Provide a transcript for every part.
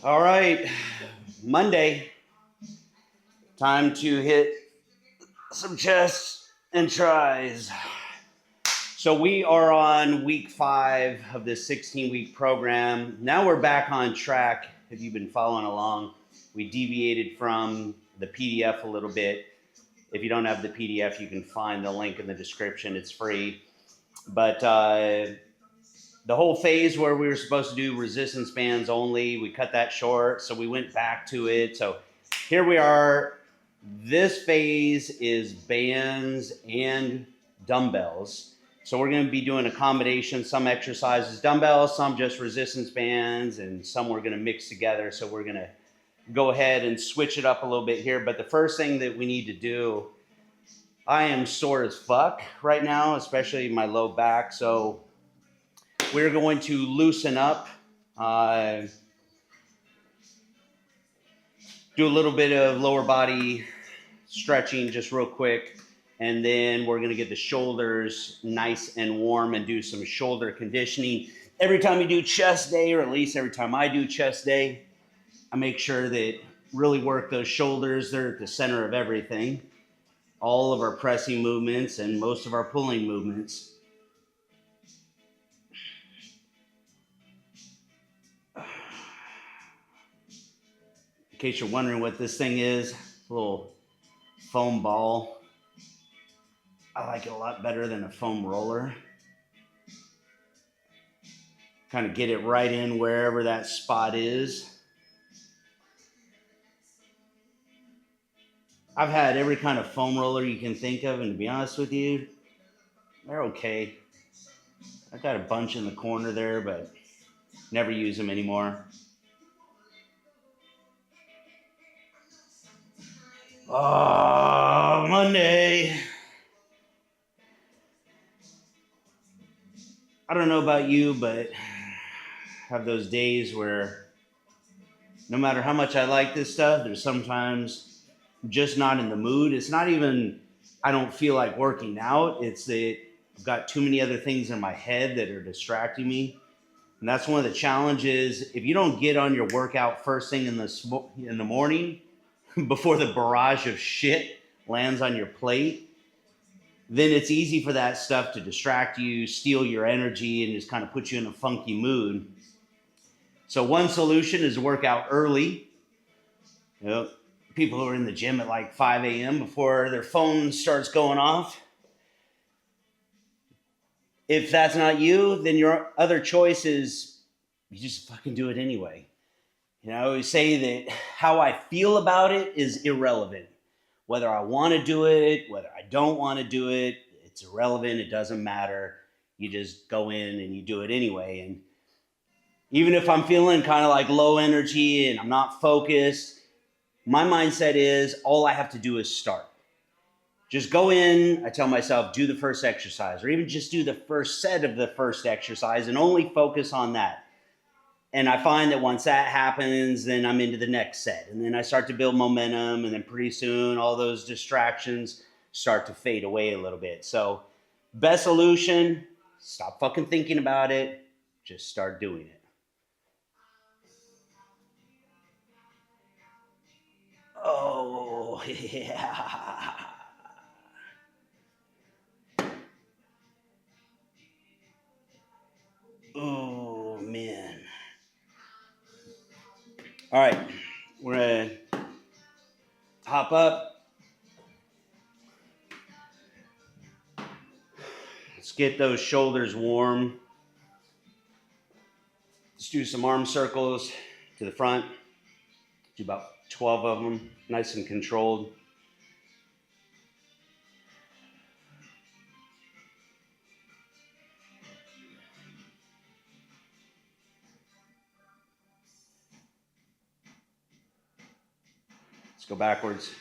All right, Monday, time to hit some chests and tries. So we are on week 5 of this 16-week program. Now we're back on track. If you've been following along, we deviated from the PDF a little bit. If you don't have the PDF, you can find the link in the description. It's free. But the whole phase where we were supposed to do resistance bands only, we cut that short, so we went back to it. So here we are. This phase is bands and dumbbells. So we're going to be doing a combination, some exercises dumbbells, some just resistance bands, and some we're going to mix together. So we're going to go ahead and switch it up a little bit here. But the first thing that we need to do, I am sore as fuck right now, especially my low back. So we're going to loosen up, do a little bit of lower body stretching just real quick, and then we're going to get the shoulders nice and warm and do some shoulder conditioning. Every time you do chest day, or at least every time I do chest day, I make sure that really work those shoulders. They're at the center of everything. All of our pressing movements and most of our pulling movements. In case you're wondering what this thing is, it's a little foam ball. I like it a lot better than a foam roller. Kind of get it right in wherever that spot is. I've had every kind of foam roller you can think of, and to be honest with you, they're okay. I've got a bunch in the corner there, but never use them anymore. Oh, Monday. I don't know about you, but I have those days where no matter how much I like this stuff, there's sometimes I'm just not in the mood. It's not even I don't feel like working out. It's that I've got too many other things in my head that are distracting me. And that's one of the challenges. If you don't get on your workout first thing in the morning, before the barrage of shit lands on your plate, then it's easy for that stuff to distract you, steal your energy, and just kind of put you in a funky mood. So one solution is to work out early. You know, people who are in the gym at like 5 a.m. before their phone starts going off. If that's not you, then your other choice is you just fucking do it anyway. You know, I always say that how I feel about it is irrelevant. Whether I want to do it, whether I don't want to do it, it's irrelevant. It doesn't matter. You just go in and you do it anyway. And even if I'm feeling kind of like low energy and I'm not focused, my mindset is all I have to do is start. Just go in, I tell myself, do the first exercise, or even just do the first set of the first exercise and only focus on that. And I find that once that happens, then I'm into the next set. And then I start to build momentum. And then pretty soon, all those distractions start to fade away a little bit. So best solution, stop fucking thinking about it. Just start doing it. Oh, yeah. Oh, man. All right, we're going to hop up. Let's get those shoulders warm. Let's do some arm circles to the front. Do about 12 of them, nice and controlled. Let's go backwards.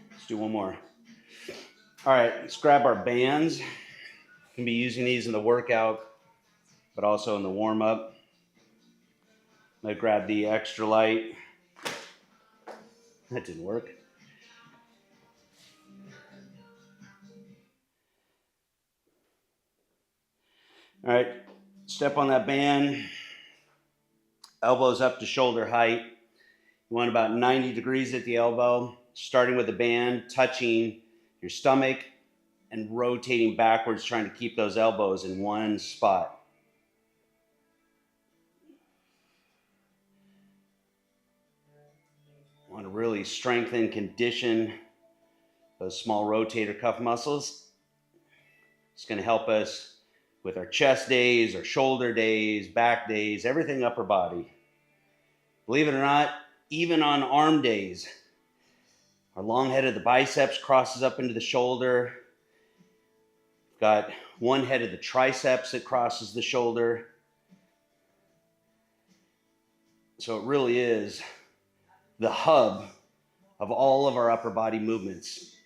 Let's do one more. All right, let's grab our bands. Can be using these in the workout, but also in the warm-up. I grabbed the extra light. That didn't work. All right, step on that band. Elbows up to shoulder height. You want about 90 degrees at the elbow, starting with the band, touching your stomach, and rotating backwards, trying to keep those elbows in one spot. Want to really strengthen, condition those small rotator cuff muscles. It's going to help us with our chest days, our shoulder days, back days, everything upper body. Believe it or not, even on arm days, our long head of the biceps crosses up into the shoulder. Got one head of the triceps that crosses the shoulder. So it really is the hub of all of our upper body movements,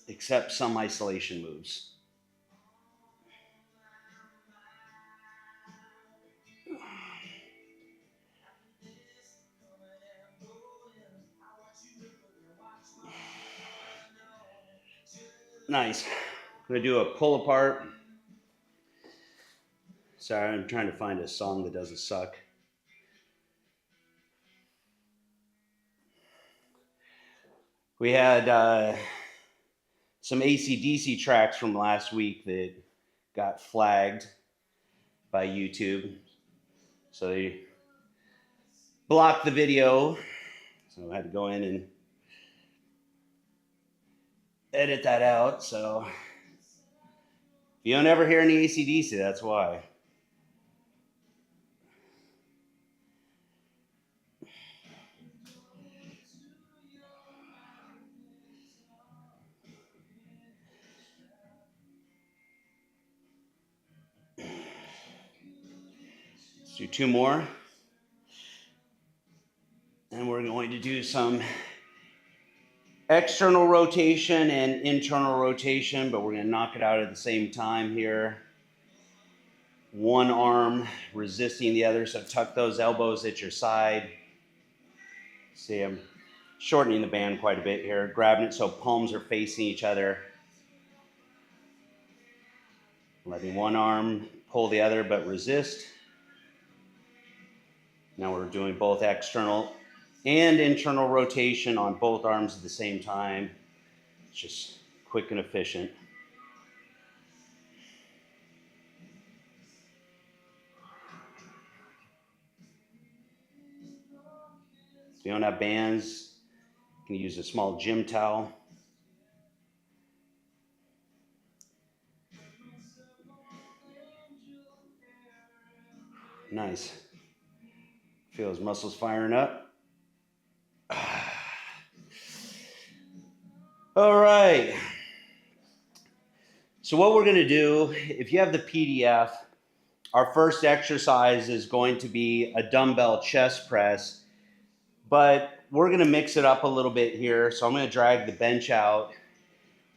except some isolation moves. Nice. I'm going to do a pull apart. Sorry, I'm trying to find a song that doesn't suck. We had some AC/DC tracks from last week that got flagged by YouTube. So they blocked the video. So I had to go in and edit that out. So if you don't ever hear any AC/DC, that's why. Let's do two more. And we're going to do some external rotation and internal rotation, but we're going to knock it out at the same time here. One arm resisting the other, so tuck those elbows at your side. See, I'm shortening the band quite a bit here, grabbing it so palms are facing each other. Letting one arm pull the other, but resist. Now we're doing both external and internal rotation on both arms at the same time. It's just quick and efficient. If you don't have bands, you can use a small gym towel. Nice. Feel those muscles firing up. All right. So what we're going to do, if you have the PDF, our first exercise is going to be a dumbbell chest press, but we're going to mix it up a little bit here. So I'm going to drag the bench out.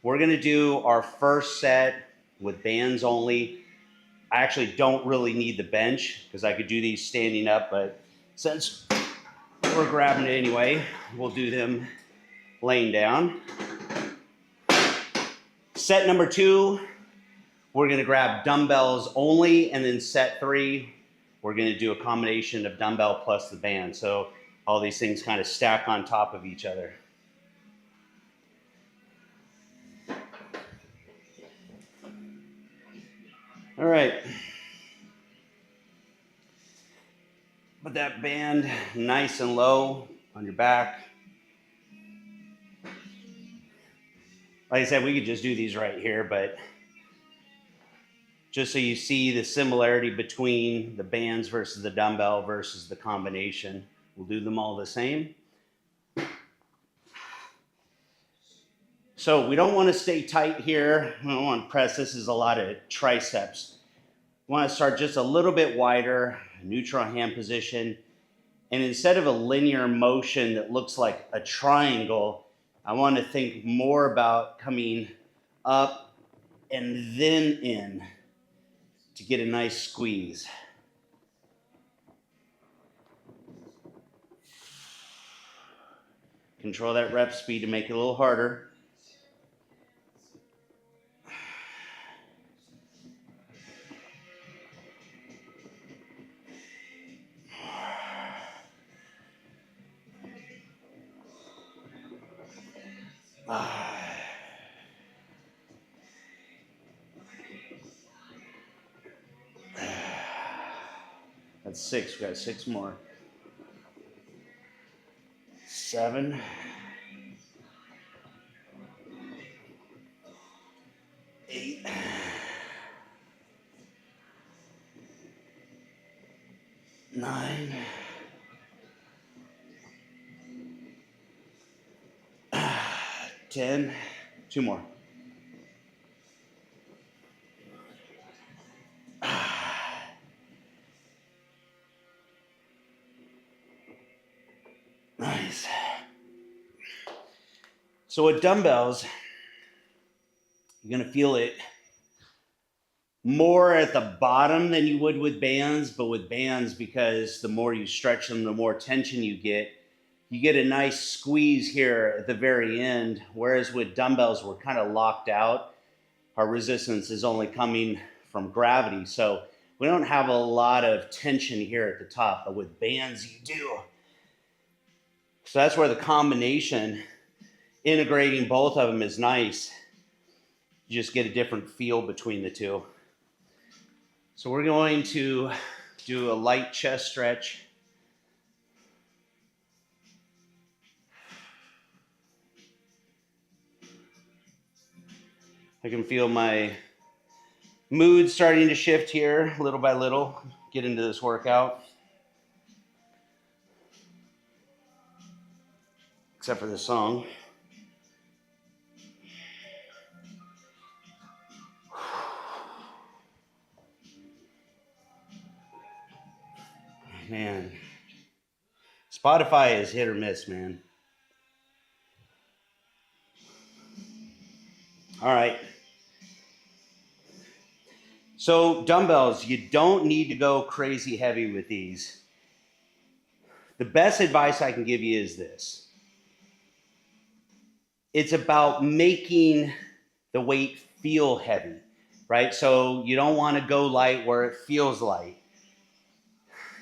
We're going to do our first set with bands only. I actually don't really need the bench because I could do these standing up, but since we're grabbing it anyway, we'll do them laying down. Set number 2, we're going to grab dumbbells only, and then set 3, we're going to do a combination of dumbbell plus the band. So all these things kind of stack on top of each other. All right. Put that band nice and low on your back. Like I said, we could just do these right here, but just so you see the similarity between the bands versus the dumbbell versus the combination, we'll do them all the same. So we don't want to stay tight here. We don't want to press. This is a lot of triceps. We want to start just a little bit wider, neutral hand position. And instead of a linear motion that looks like a triangle, I want to think more about coming up and then in to get a nice squeeze. Control that rep speed to make it a little harder. That's 6. We got 6 more. 7. 8. 9. 10. 2 more. Nice. So with dumbbells, you're going to feel it more at the bottom than you would with bands, but with bands, because the more you stretch them, the more tension you get a nice squeeze here at the very end. Whereas with dumbbells, we're kind of locked out. Our resistance is only coming from gravity. So we don't have a lot of tension here at the top, but with bands, you do. So that's where the combination, integrating both of them is nice. You just get a different feel between the two. So we're going to do a light chest stretch. I can feel my mood starting to shift here little by little, get into this workout. Except for this song. Man, Spotify is hit or miss, man. All right. So dumbbells, you don't need to go crazy heavy with these. The best advice I can give you is this. It's about making the weight feel heavy, right? So you don't want to go light where it feels light.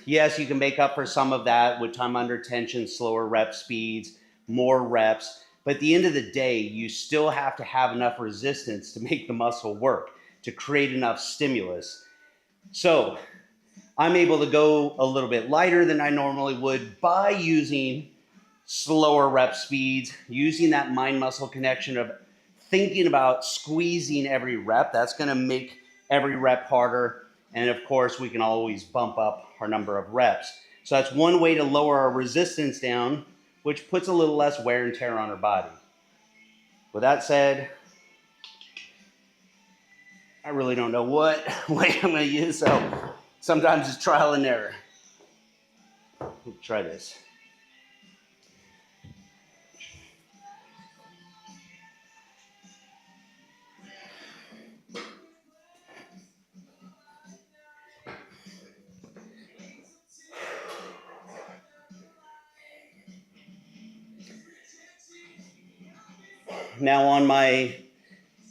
Yes, you can make up for some of that with time under tension, slower rep speeds, more reps. But at the end of the day, you still have to have enough resistance to make the muscle work, to create enough stimulus. So I'm able to go a little bit lighter than I normally would by using slower rep speeds, using that mind-muscle connection of thinking about squeezing every rep. That's going to make every rep harder. And of course, we can always bump up our number of reps. So that's one way to lower our resistance down, which puts a little less wear and tear on our body. With that said, I really don't know what way I'm going to use, so sometimes it's trial and error. Let's try this. Now on my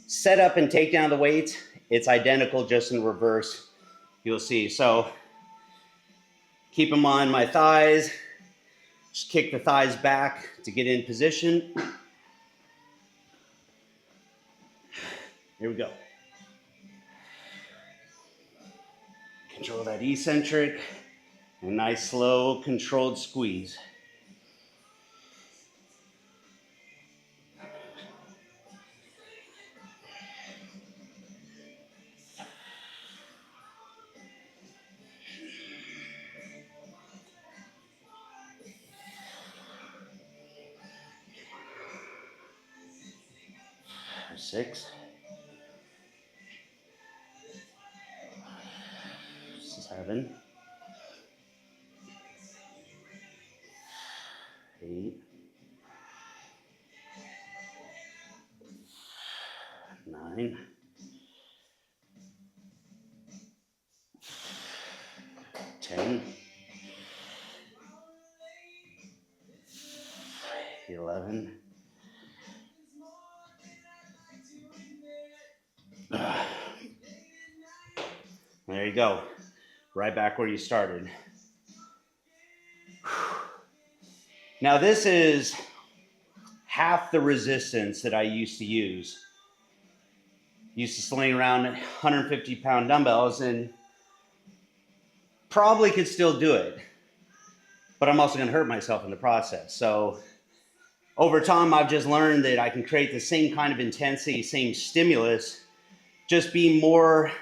setup and takedown of the weights, it's identical, just in reverse. You'll see. So keep them on my thighs. Just kick the thighs back to get in position. Here we go. Control that eccentric. A nice, slow, controlled squeeze. Six. 7. 8. 9. 10. 11. 7. There you go. Right back where you started. Now this is half the resistance that I used to use. Used to sling around 150-pound dumbbells and probably could still do it, but I'm also going to hurt myself in the process. So over time, I've just learned that I can create the same kind of intensity, same stimulus, just be more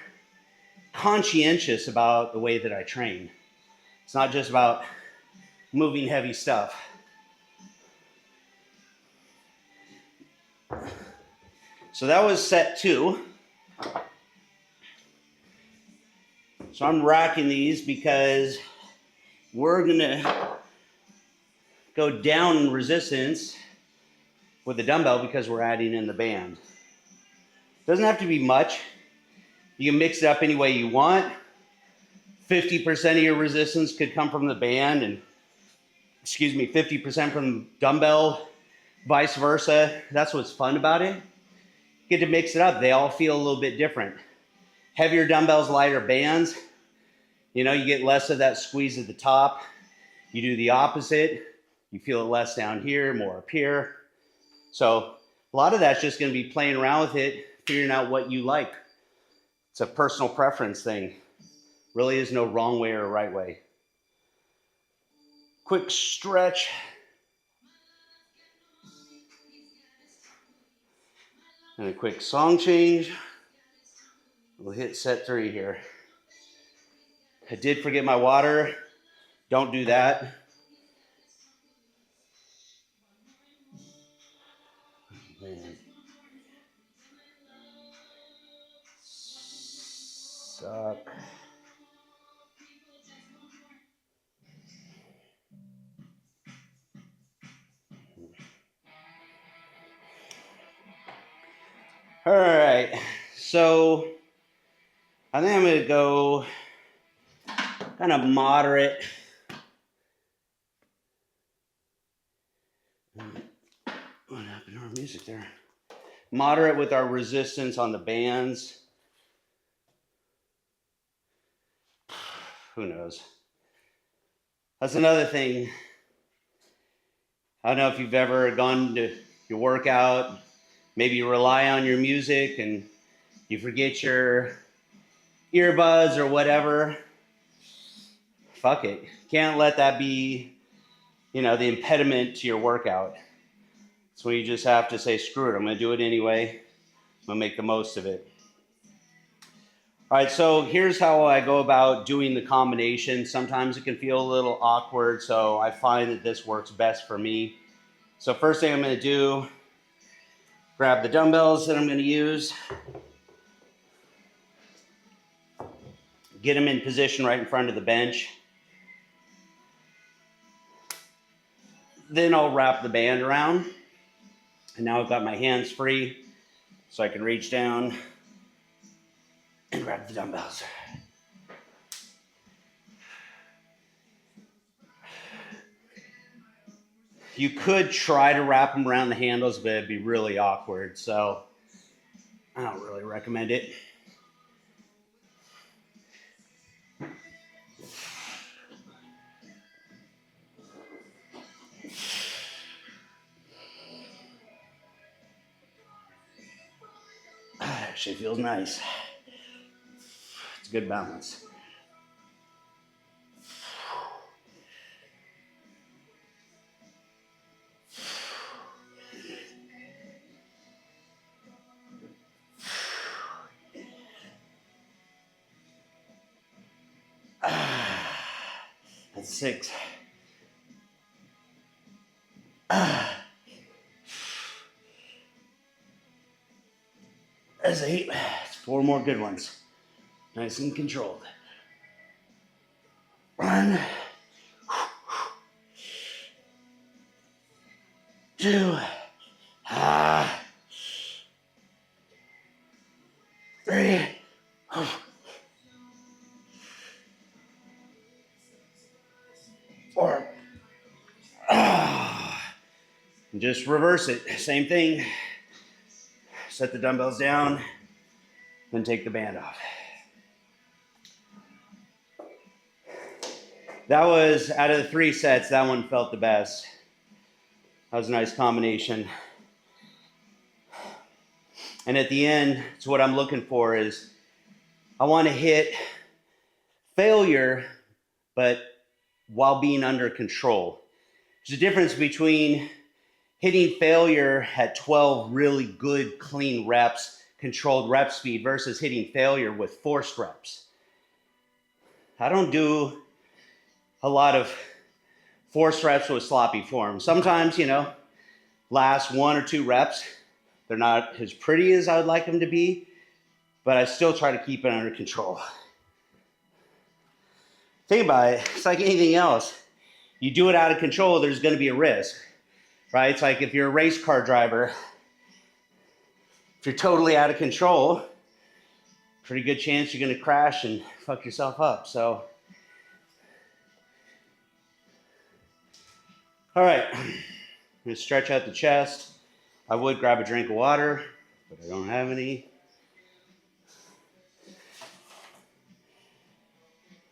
conscientious about the way that I train. It's not just about moving heavy stuff. So that was set 2. So I'm racking these because we're gonna go down in resistance with the dumbbell because we're adding in the band. Doesn't have to be much. You can mix it up any way you want. 50% of your resistance could come from the band and 50% from dumbbell, vice versa. That's what's fun about it. Get to mix it up. They all feel a little bit different. Heavier dumbbells, lighter bands. You know, you get less of that squeeze at the top. You do the opposite. You feel it less down here, more up here. So a lot of that's just going to be playing around with it, figuring out what you like. It's a personal preference thing. Really is no wrong way or right way. Quick stretch. And a quick song change. We'll hit set 3 here. I did forget my water. Don't do that. Man. Suck. All right, so I think I'm going to go kind of moderate. What happened to our music there? Moderate with our resistance on the bands. Who knows? That's another thing. I don't know if you've ever gone to your workout. Maybe you rely on your music and you forget your earbuds or whatever. Fuck it. Can't let that be, the impediment to your workout. So you just have to say, screw it, I'm going to do it anyway. I'm going to make the most of it. All right, so here's how I go about doing the combination. Sometimes it can feel a little awkward, so I find that this works best for me. So first thing I'm going to do, grab the dumbbells that I'm going to use. Get them in position right in front of the bench. Then I'll wrap the band around. And now I've got my hands free, so I can reach down and grab the dumbbells. You could try to wrap them around the handles, but it'd be really awkward, so I don't really recommend it. Actually feels nice. It's a good balance. That's 6. That's 8. It's 4 more good ones. Nice and controlled. 1, 2, 3, 4. And just reverse it. Same thing. Set the dumbbells down, then take the band off. That was, out of the 3 sets, that one felt the best. That was a nice combination. And at the end, it's what I'm looking for is, I want to hit failure, but while being under control. There's a difference between hitting failure at 12 really good, clean reps, controlled rep speed, versus hitting failure with forced reps. I don't do a lot of forced reps with sloppy form. Sometimes, last 1 or 2 reps, they're not as pretty as I would like them to be, but I still try to keep it under control. Think about it, it's like anything else. You do it out of control, there's gonna be a risk, right? It's like if you're a race car driver, if you're totally out of control, pretty good chance you're gonna crash and fuck yourself up, so. All right, I'm gonna stretch out the chest. I would grab a drink of water, but I don't have any.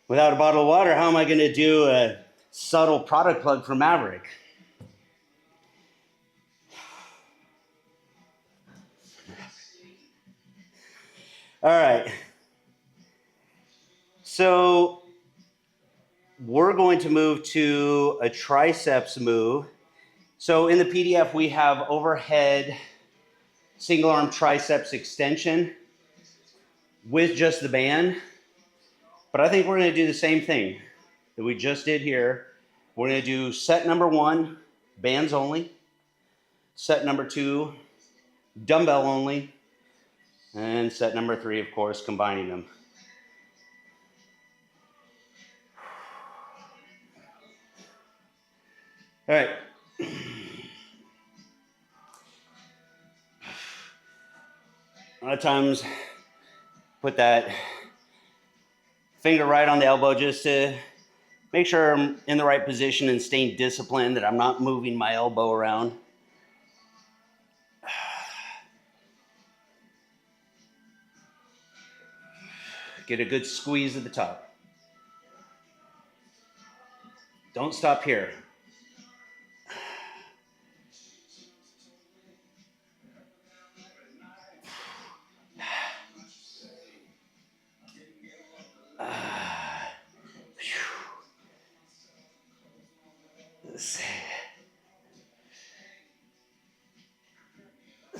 Without a bottle of water, how am I gonna do a subtle product plug for Maverick? All right. So we're going to move to a triceps move. So in the PDF, we have overhead single arm triceps extension with just the band. But I think we're going to do the same thing that we just did here. We're going to do set number 1, bands only. Set number 2, dumbbell only. And set number 3, of course, combining them. All right. A lot of times, put that finger right on the elbow just to make sure I'm in the right position and staying disciplined, that I'm not moving my elbow around. Get a good squeeze at the top. Don't stop here.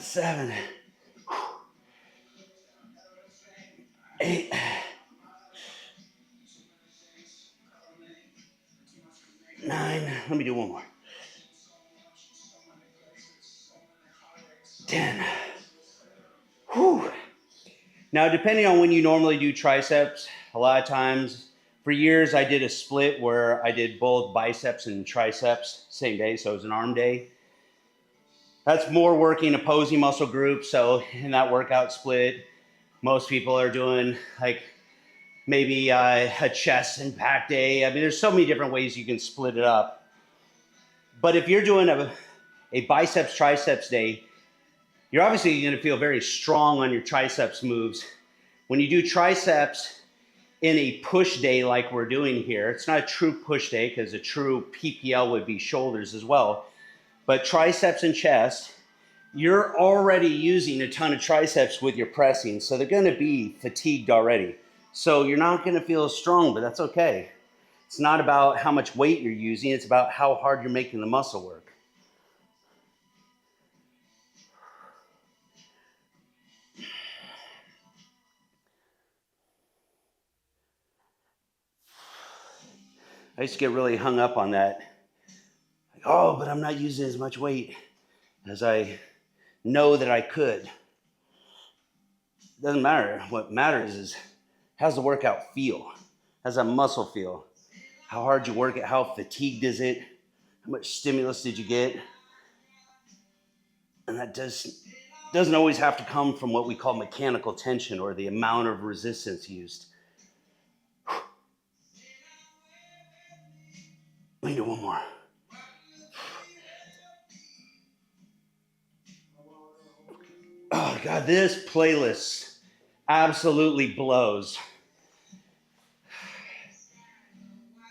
Seven, 8, 9, let me do one more. 10. Whew. Now, depending on when you normally do triceps, a lot of times, for years I did a split where I did both biceps and triceps same day, so it was an arm day. That's more working opposing muscle groups, so in that workout split, most people are doing like maybe a chest and back day. I mean, there's so many different ways you can split it up. But if you're doing a biceps triceps day, you're obviously going to feel very strong on your triceps moves. When you do triceps in a push day like we're doing here, it's not a true push day because a true PPL would be shoulders as well. But triceps and chest, you're already using a ton of triceps with your pressing, so they're going to be fatigued already. So you're not going to feel as strong, but that's okay. It's not about how much weight you're using, it's about how hard you're making the muscle work. I used to get really hung up on that. Like, oh, but I'm not using as much weight as I know that I could. It doesn't matter. What matters is, how's the workout feel? How's that muscle feel? How hard you work it? How fatigued is it? How much stimulus did you get? And that doesn't always have to come from what we call mechanical tension or the amount of resistance used. Let me do one more. Oh God, this playlist absolutely blows.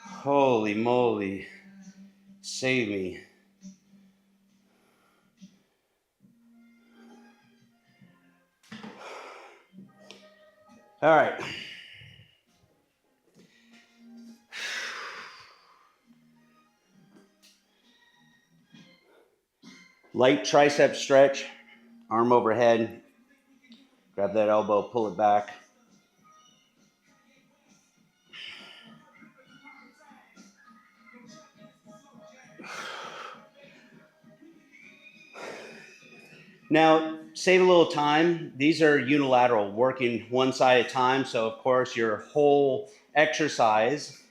Holy moly. Save me. All right. Light tricep stretch, arm overhead. Grab that elbow, pull it back. Now, save a little time. These are unilateral, working one side at a time. So, of course, your whole exercise,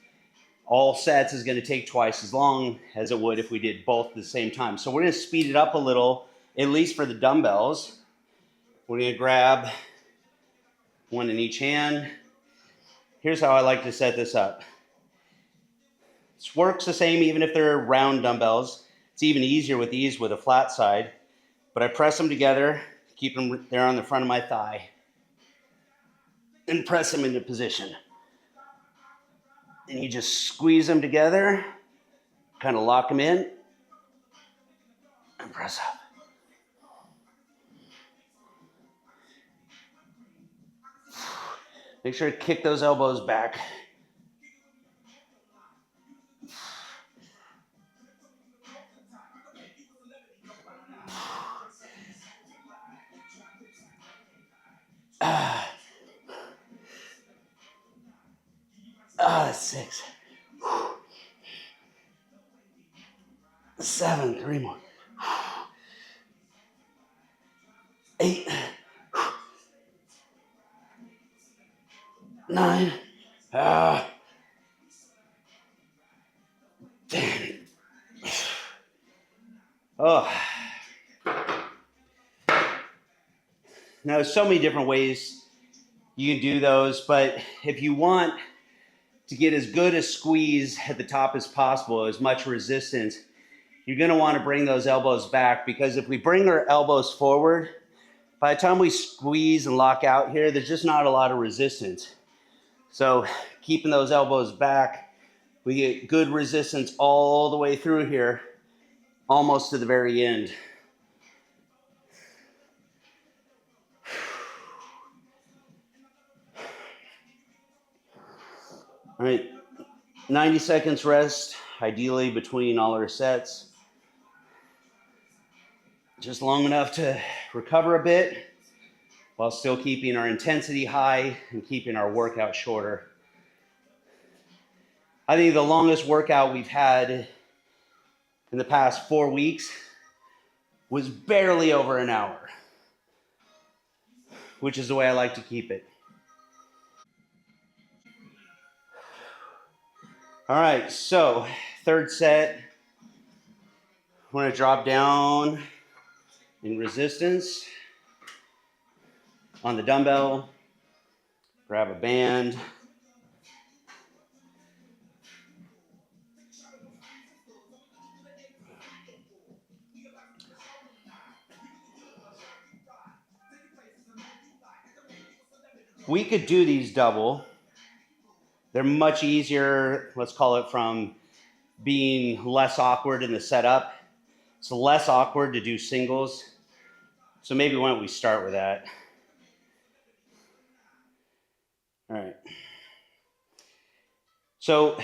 all sets, is going to take twice as long as it would if we did both at the same time. So we're going to speed it up a little, at least for the dumbbells. We're going to grab one in each hand. Here's how I like to set this up. This works the same even if they're round dumbbells. It's even easier with these with a flat side. But I press them together, keep them there on the front of my thigh, and press them into position. And you just squeeze them together, kind of lock them in, and press up. Make sure to kick those elbows back. That's 6. 7, 3 more. 8, 9, 10. Oh. Now, there's so many different ways you can do those, but if you want to get as good a squeeze at the top as possible, as much resistance, you're going to want to bring those elbows back, because if we bring our elbows forward, by the time we squeeze and lock out here, there's just not a lot of resistance. So keeping those elbows back, we get good resistance all the way through here, almost to the very end. All right, 90 seconds rest, ideally between all our sets. Just long enough to recover a bit while still keeping our intensity high and keeping our workout shorter. I think the longest workout we've had in the past 4 weeks was barely over an hour, which is the way I like to keep it. All right, so third set, I'm going to drop down in resistance on the dumbbell, grab a band, we could do these double. They're much easier, let's call it, from being less awkward in the setup. It's less awkward to do singles. So maybe why don't we start with that? All right. So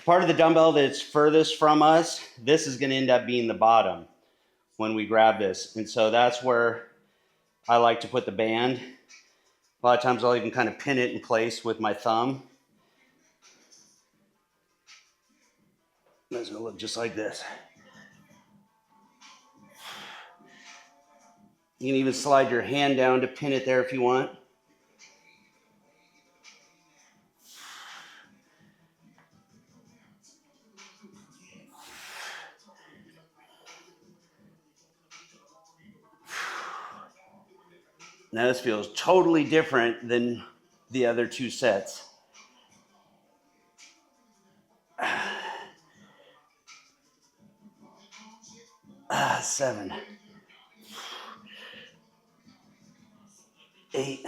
part of the dumbbell that's furthest from us, this is going to end up being the bottom when we grab this. And so that's where I like to put the band. A lot of times I'll even kind of pin it in place with my thumb. That's going to look just like this. You can even slide your hand down to pin it there if you want. Now this feels totally different than the other 2 sets. 7. 8,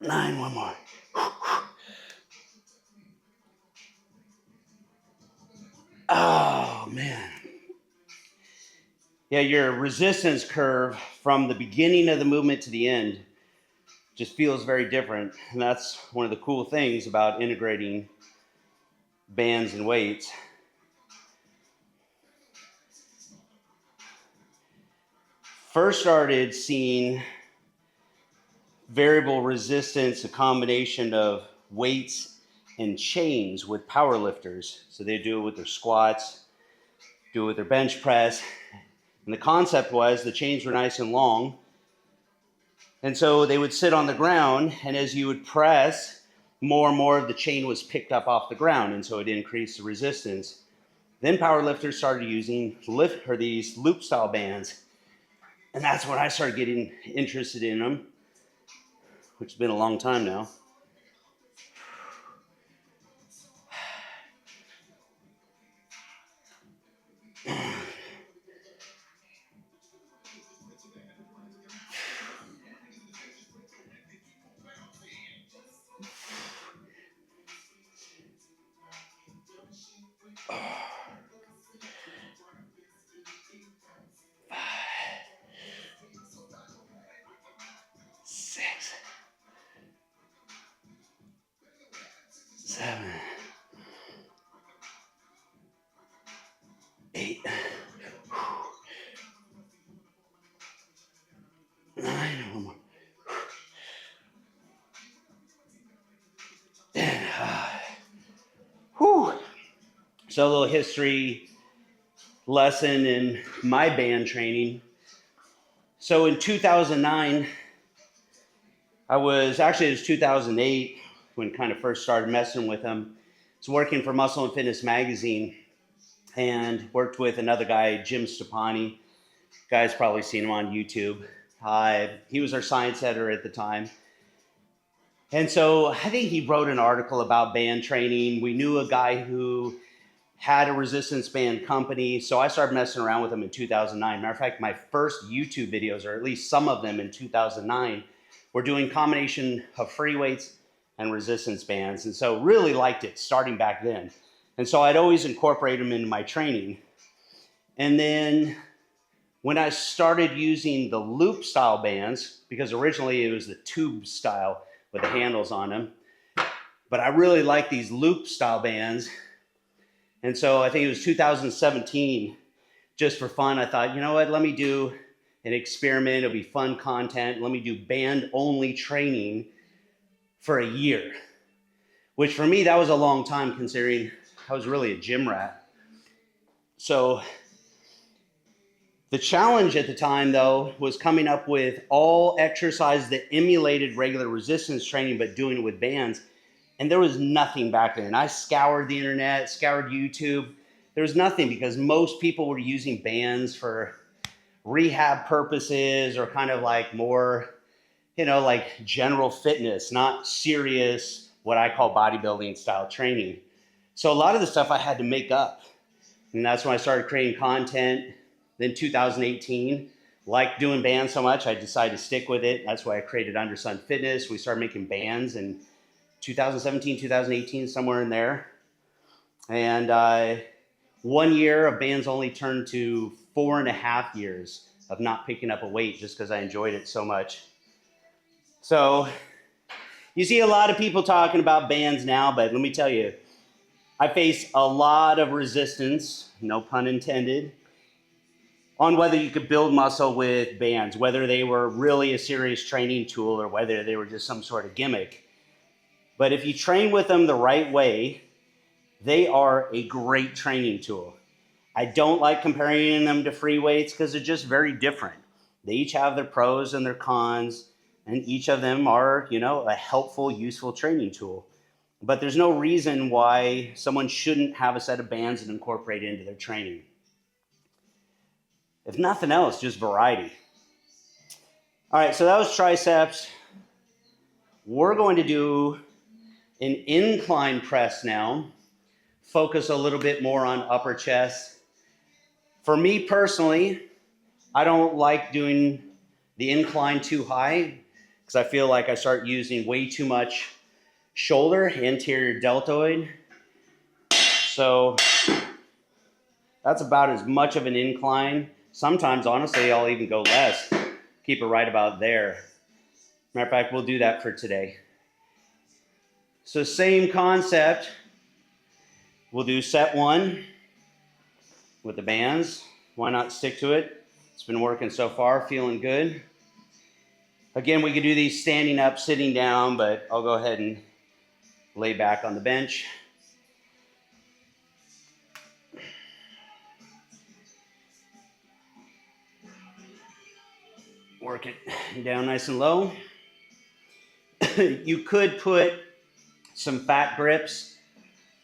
9, one more. Oh, man. Yeah, your resistance curve from the beginning of the movement to the end just feels very different. And that's one of the cool things about integrating bands and weights. First started seeing variable resistance, a combination of weights and chains with power lifters. So they do it with their squats, do it with their bench press. And the concept was the chains were nice and long. And so they would sit on the ground, and as you would press, more and more of the chain was picked up off the ground, and so it increased the resistance. Then power lifters started using these loop style bands. And that's when I started getting interested in them, which has been a long time now. Seven, 8, 9, one more. 10. Whew. So a little history lesson in my band training. So in 2009, it was 2008 when I kind of first started messing with them. I was working for Muscle and Fitness magazine and worked with another guy, Jim Stepani. You guys probably seen him on YouTube. He was our science editor at the time. And so I think he wrote an article about band training. We knew a guy who had a resistance band company. So I started messing around with him in 2009. Matter of fact, my first YouTube videos, or at least some of them in 2009, were doing combination of free weights and resistance bands. And so really liked it starting back then. And so I'd always incorporate them into my training. And then when I started using the loop style bands, because originally it was the tube style with the handles on them, but I really like these loop style bands. And so I think it was 2017, just for fun, I thought, you know what, let me do an experiment. It'll be fun content. Let me do band only training for a year, which for me, that was a long time considering I was really a gym rat. So the challenge at the time, though, was coming up with all exercises that emulated regular resistance training, but doing it with bands. And there was nothing back then. I scoured the internet, scoured YouTube. There was nothing because most people were using bands for rehab purposes or kind of like more, like general fitness, not serious, what I call bodybuilding style training. So a lot of the stuff I had to make up. And that's when I started creating content. Then 2018, liked doing bands so much, I decided to stick with it. That's why I created Under Sun Fitness. We started making bands in 2017, 2018, somewhere in there. And 1 year of bands only turned to 4.5 years of not picking up a weight just because I enjoyed it so much. So you see a lot of people talking about bands now, but let me tell you, I face a lot of resistance, no pun intended, on whether you could build muscle with bands, whether they were really a serious training tool or whether they were just some sort of gimmick. But if you train with them the right way, they are a great training tool. I don't like comparing them to free weights because they're just very different. They each have their pros and their cons, and each of them are, a helpful, useful training tool. But there's no reason why someone shouldn't have a set of bands and incorporate it into their training. If nothing else, just variety. All right, so that was triceps. We're going to do an incline press now, focus a little bit more on upper chest. For me personally, I don't like doing the incline too high because I feel like I start using way too much shoulder, anterior deltoid. So that's about as much of an incline. Sometimes, honestly, I'll even go less. Keep it right about there. Matter of fact, we'll do that for today. So same concept. We'll do set 1 with the bands. Why not stick to it? It's been working so far, feeling good. Again, we could do these standing up, sitting down, but I'll go ahead and lay back on the bench. Work it down nice and low. You could put some fat grips.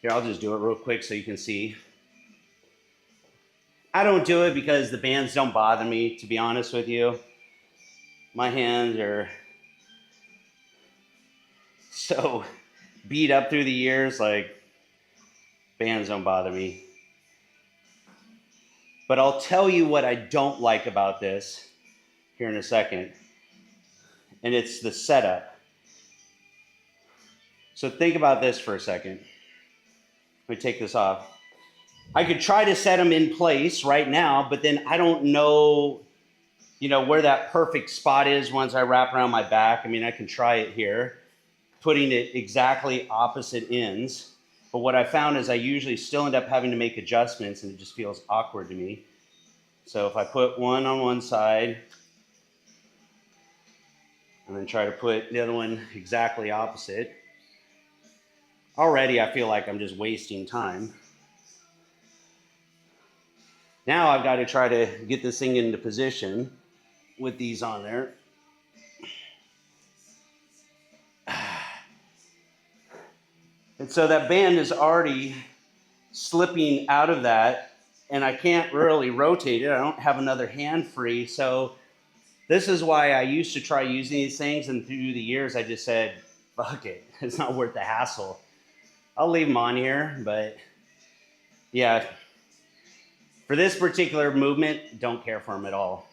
Here, I'll just do it real quick so you can see. I don't do it because the bands don't bother me, to be honest with you. My hands are so beat up through the years, like bands don't bother me. But I'll tell you what I don't like about this here in a second, and it's the setup. So think about this for a second. Let me take this off. I could try to set them in place right now, but then I don't know, where that perfect spot is once I wrap around my back. I mean, I can try it here, putting it exactly opposite ends. But what I found is I usually still end up having to make adjustments, and it just feels awkward to me. So if I put one on one side, and then try to put the other one exactly opposite, already I feel like I'm just wasting time. Now I've got to try to get this thing into position with these on there. And so that band is already slipping out of that, and I can't really rotate it. I don't have another hand free. So this is why I used to try using these things, and through the years I just said, fuck it, it's not worth the hassle. I'll leave them on here, but yeah, for this particular movement, don't care for them at all.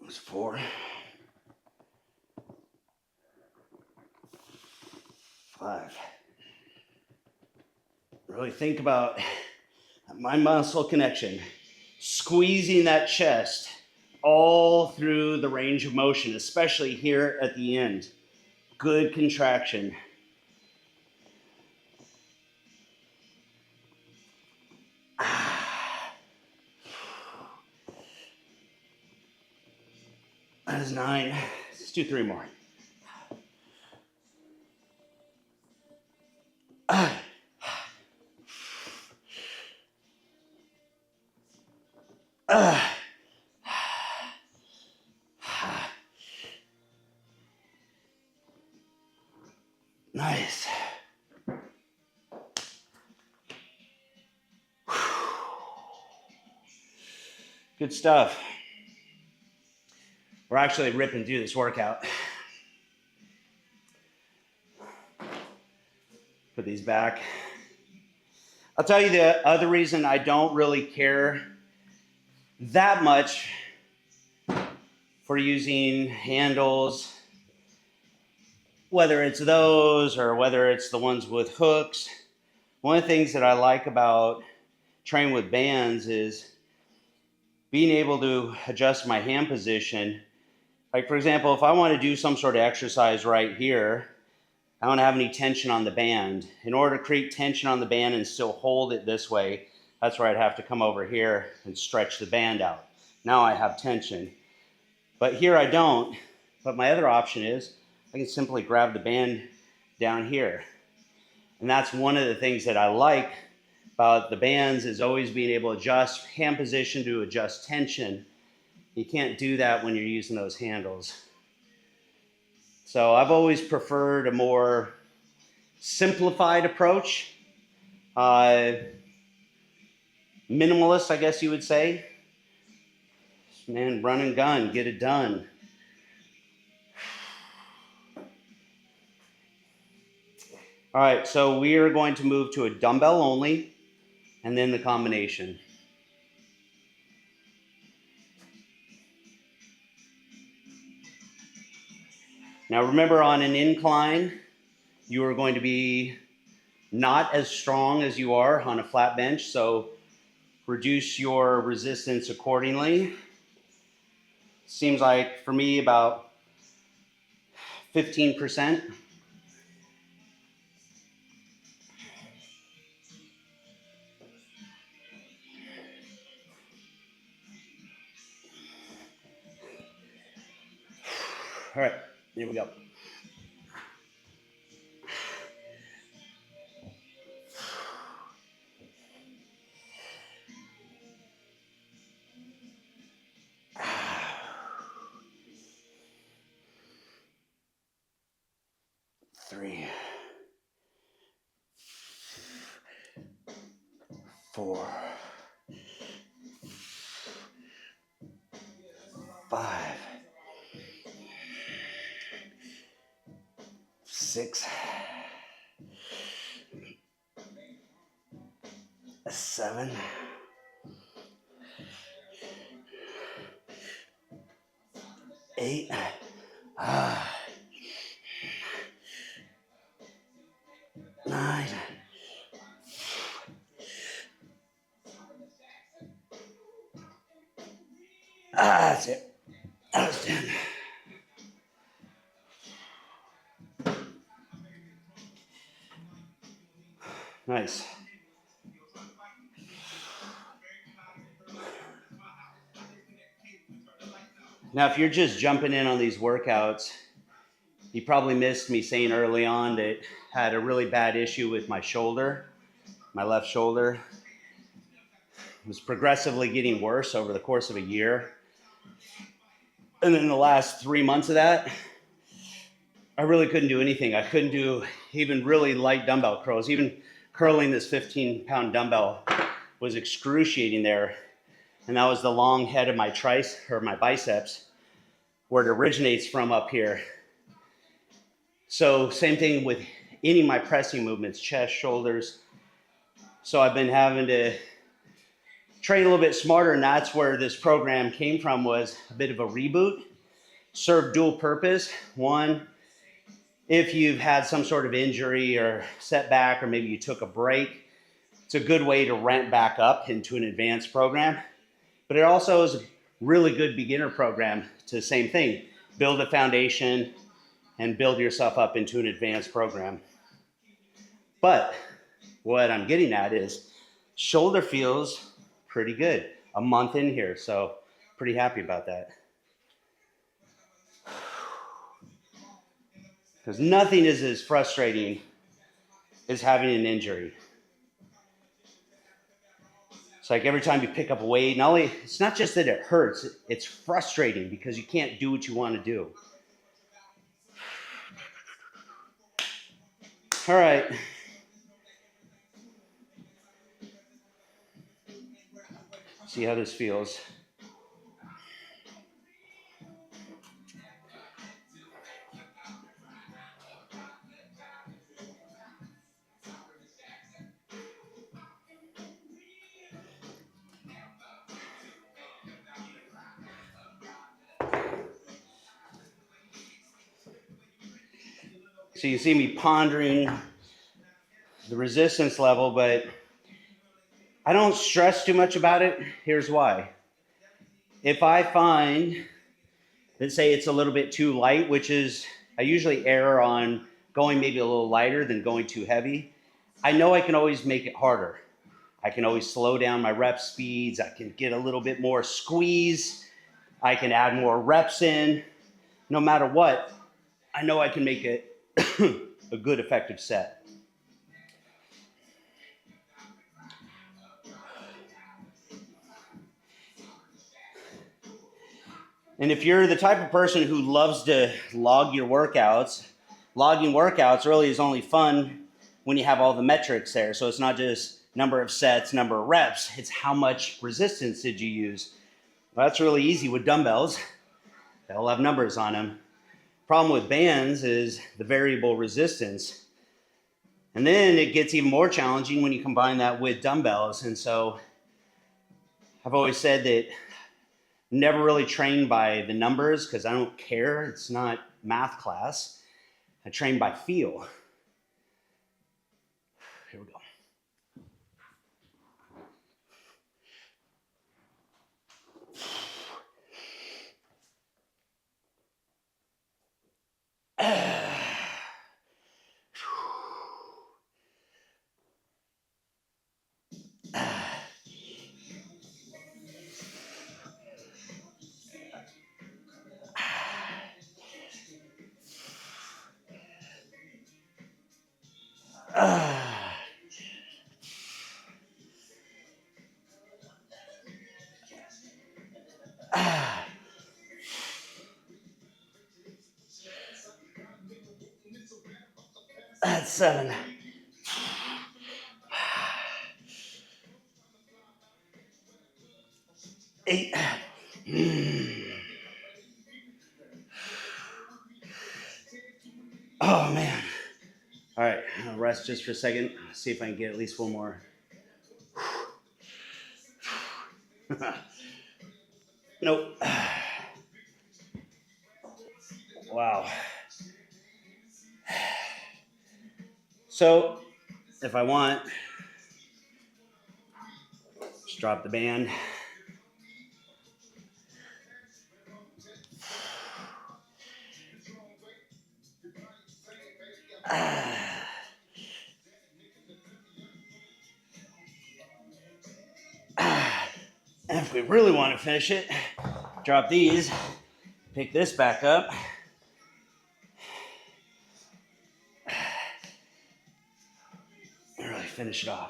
That's 4, 5. Really think about my muscle connection, squeezing that chest all through the range of motion, especially here at the end. Good contraction. That is 9. Let's do 3 more. Nice. Good stuff. We're actually ripping through this workout. Put these back. I'll tell you the other reason I don't really care that much for using handles, whether it's those or whether it's the ones with hooks. One of the things that I like about training with bands is being able to adjust my hand position. Like, for example, if I want to do some sort of exercise right here, I don't have any tension on the band. In order to create tension on the band and still hold it this way, that's where I'd have to come over here and stretch the band out. Now I have tension. But here I don't. But my other option is I can simply grab the band down here. And that's one of the things that I like about the bands, is always being able to adjust hand position to adjust tension. You can't do that when you're using those handles. So I've always preferred a more simplified approach, minimalist, I guess you would say. Man, run and gun, get it done. All right, so we are going to move to a dumbbell only, and then the combination. Now remember, on an incline, you are going to be not as strong as you are on a flat bench, so reduce your resistance accordingly. Seems like for me about 15%. All right, here we go. Three, 4, 5, 6, 7, 8, 9. That's it. That was 10. Nice. Now, if you're just jumping in on these workouts, you probably missed me saying early on that I had a really bad issue with my shoulder, my left shoulder. It was progressively getting worse over the course of a year. And then the last 3 months of that, I really couldn't do anything. I couldn't do even really light dumbbell curls. Even curling this 15-pound dumbbell was excruciating there. And that was the long head of my my biceps, where it originates from up here. So same thing with any of my pressing movements, chest, shoulders. So I've been having to train a little bit smarter, and that's where this program came from, was a bit of a reboot. Served dual purpose. One, if you've had some sort of injury or setback, or maybe you took a break, it's a good way to ramp back up into an advanced program. But it also is a really good beginner program to the same thing. Build a foundation and build yourself up into an advanced program. But what I'm getting at is shoulder feels pretty good. A month in here, so pretty happy about that. Because nothing is as frustrating as having an injury. It's like every time you pick up a weight, it's not just that it hurts, it's frustrating because you can't do what you want to do. All right. See how this feels. So you see me pondering the resistance level, but I don't stress too much about it. Here's why. If I find that, say, it's a little bit too light, which is, I usually err on going maybe a little lighter than going too heavy, I know I can always make it harder. I can always slow down my rep speeds. I can get a little bit more squeeze. I can add more reps in. No matter what, I know I can make it a good, effective set. And if you're the type of person who loves to log your workouts, logging workouts really is only fun when you have all the metrics there. So it's not just number of sets, number of reps, it's how much resistance did you use. Well, that's really easy with dumbbells. They'll have numbers on them. Problem with bands is the variable resistance. And then it gets even more challenging when you combine that with dumbbells. And so I've always said that never really train by the numbers because I don't care. It's not math class. I train by feel. Here we go. That's 7. 8. Oh man. All right, I'll rest just for a second. See if I can get at least one more. Nope. Wow. So, if I want, just drop the band. And if we really want to finish it, drop these, pick this back up. And really finish it off.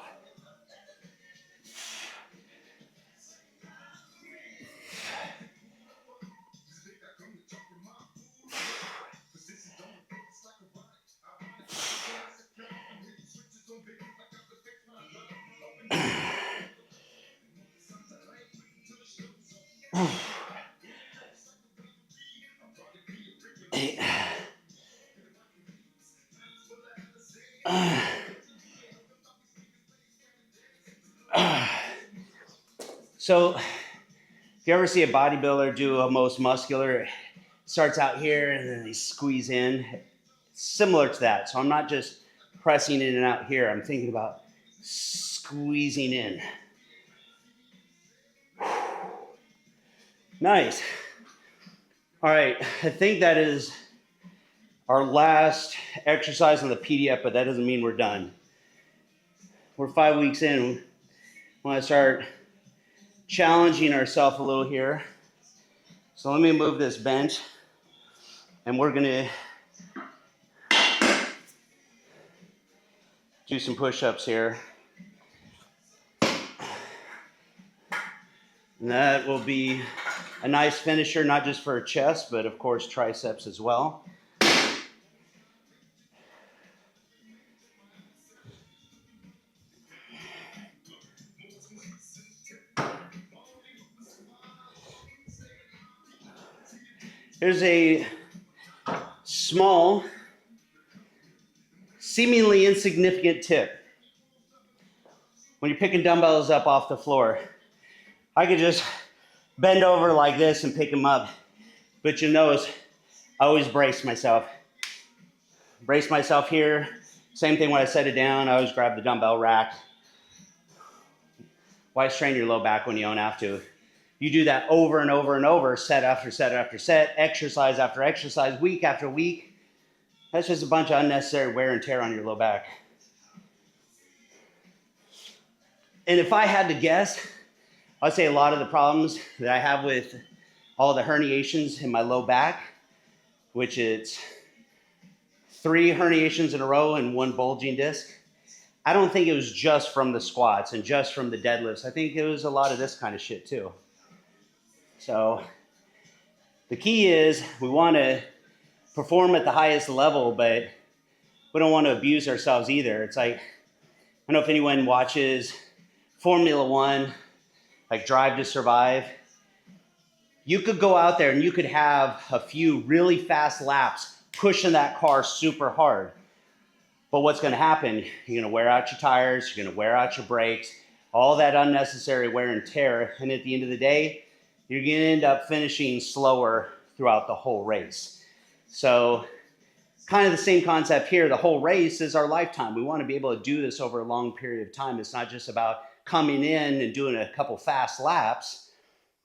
So, if you ever see a bodybuilder do a most muscular, it starts out here and then they squeeze in. It's similar to that. So I'm not just pressing in and out here. I'm thinking about squeezing in. Nice. All right, I think that is our last exercise on the PDF, but that doesn't mean we're done. We're 5 weeks in. We want to start challenging ourselves a little here. So let me move this bench, and we're going to do some push-ups here. And that will be a nice finisher, not just for chest, but of course triceps as well. Here's a small, seemingly insignificant tip. When you're picking dumbbells up off the floor, I could just bend over like this and pick them up. But you notice, I always brace myself. Brace myself here. Same thing when I set it down, I always grab the dumbbell rack. Why strain your low back when you don't have to? You do that over and over and over, set after set after set, exercise after exercise, week after week. That's just a bunch of unnecessary wear and tear on your low back. And if I had to guess, I'd say a lot of the problems that I have with all the herniations in my low back, which is 3 herniations in a row and 1 bulging disc, I don't think it was just from the squats and just from the deadlifts. I think it was a lot of this kind of shit too. So The key is we want to perform at the highest level, but we don't want to abuse ourselves either. It's like, I don't know if anyone watches Formula One, like Drive to Survive. You could go out there and you could have a few really fast laps pushing that car super hard. But what's going to happen? You're going to wear out your tires, you're going to wear out your brakes, all that unnecessary wear and tear. And at the end of the day, you're going to end up finishing slower throughout the whole race. So kind of the same concept here. The whole race is our lifetime. We want to be able to do this over a long period of time. It's not just about coming in and doing a couple fast laps,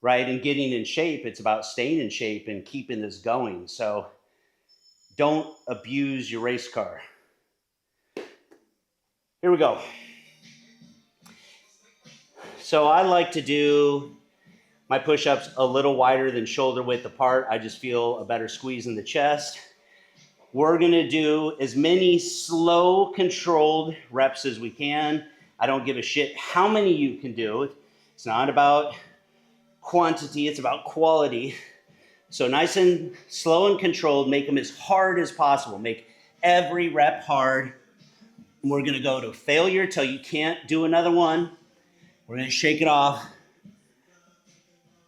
right, and getting in shape. It's about staying in shape and keeping this going. So don't abuse your race car. Here we go. So I like to do my push-ups a little wider than shoulder width apart. I just feel a better squeeze in the chest. We're gonna do as many slow, controlled reps as we can. I don't give a shit how many you can do. It's not about quantity, it's about quality. So nice and slow and controlled, make them as hard as possible. Make every rep hard. We're gonna go to failure till you can't do another one. We're gonna shake it off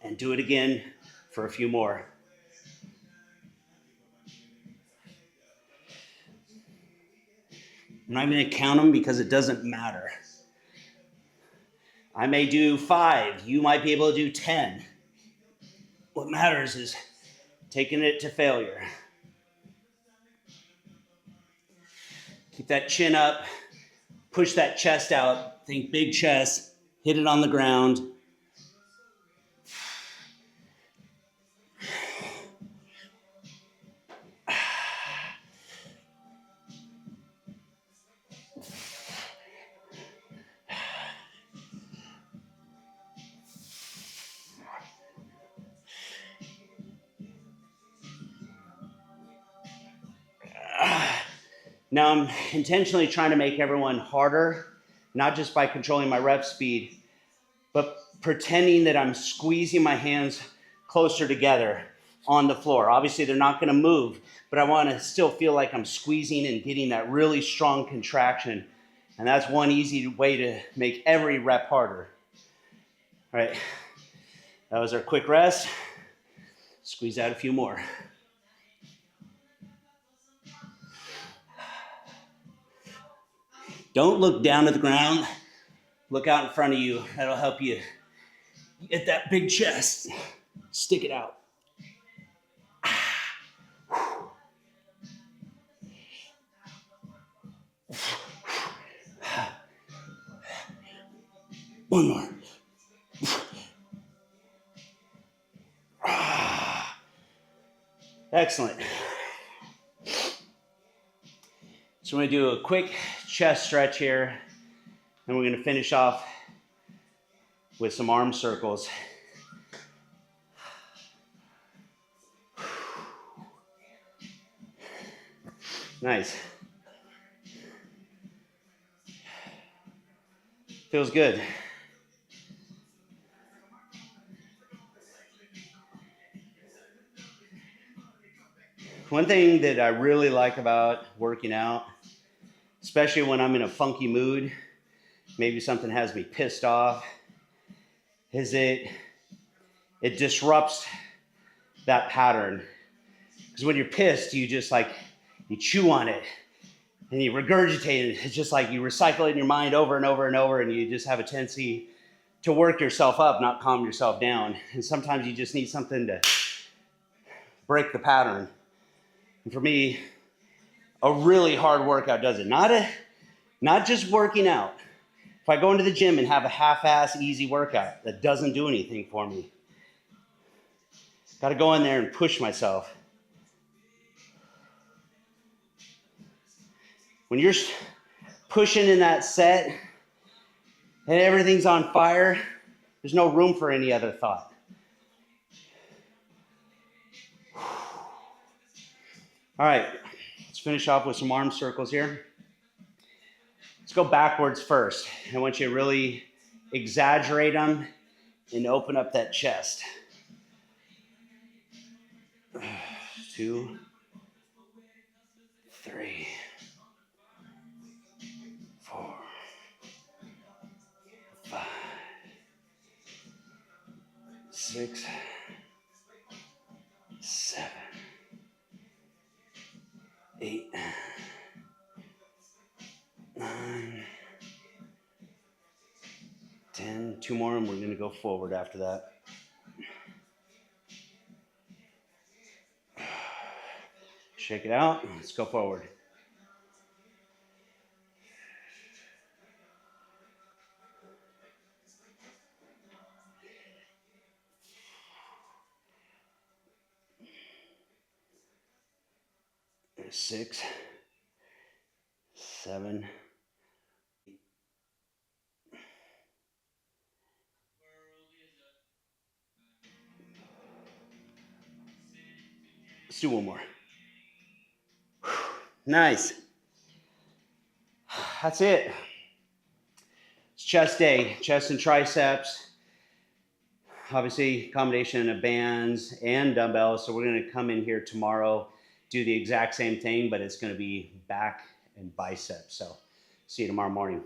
and do it again for a few more. I'm not gonna count them because it doesn't matter. I may do 5, you might be able to do 10. What matters is taking it to failure. Keep that chin up, push that chest out, think big chest, hit it on the ground. Now I'm intentionally trying to make everyone harder, not just by controlling my rep speed, but pretending that I'm squeezing my hands closer together on the floor. Obviously they're not gonna move, but I wanna still feel like I'm squeezing and getting that really strong contraction. And that's one easy way to make every rep harder. All right, that was our quick rest. Squeeze out a few more. Don't look down at the ground. Look out in front of you. That'll help you get that big chest. Stick it out. One more. Excellent. So we're gonna do a quick chest stretch here, and we're gonna finish off with some arm circles. Nice. Feels good. One thing that I really like about working out, especially when I'm in a funky mood, maybe something has me pissed off, is it disrupts that pattern. Because when you're pissed, you just like, you chew on it and you regurgitate it. It's just like you recycle it in your mind over and over and over, and you just have a tendency to work yourself up, not calm yourself down. And sometimes you just need something to break the pattern. And for me, a really hard workout does it. Not just working out. If I go into the gym and have a half-ass easy workout, that doesn't do anything for me. Got to go in there and push myself. When you're pushing in that set and everything's on fire, there's no room for any other thought. All right, let's finish off with some arm circles here. Let's go backwards first. I want you to really exaggerate them and open up that chest. 2, 3, 4, 5, 6, 7, 8, 9, 10. 2 more, and we're going to go forward after that. Shake it out. Let's go forward. There's 6, 7. Let's do one more. Nice. That's it. It's chest day, chest and triceps. Obviously, combination of bands and dumbbells. So we're going to come in here tomorrow, do the exact same thing, but it's going to be back and biceps. So see you tomorrow morning.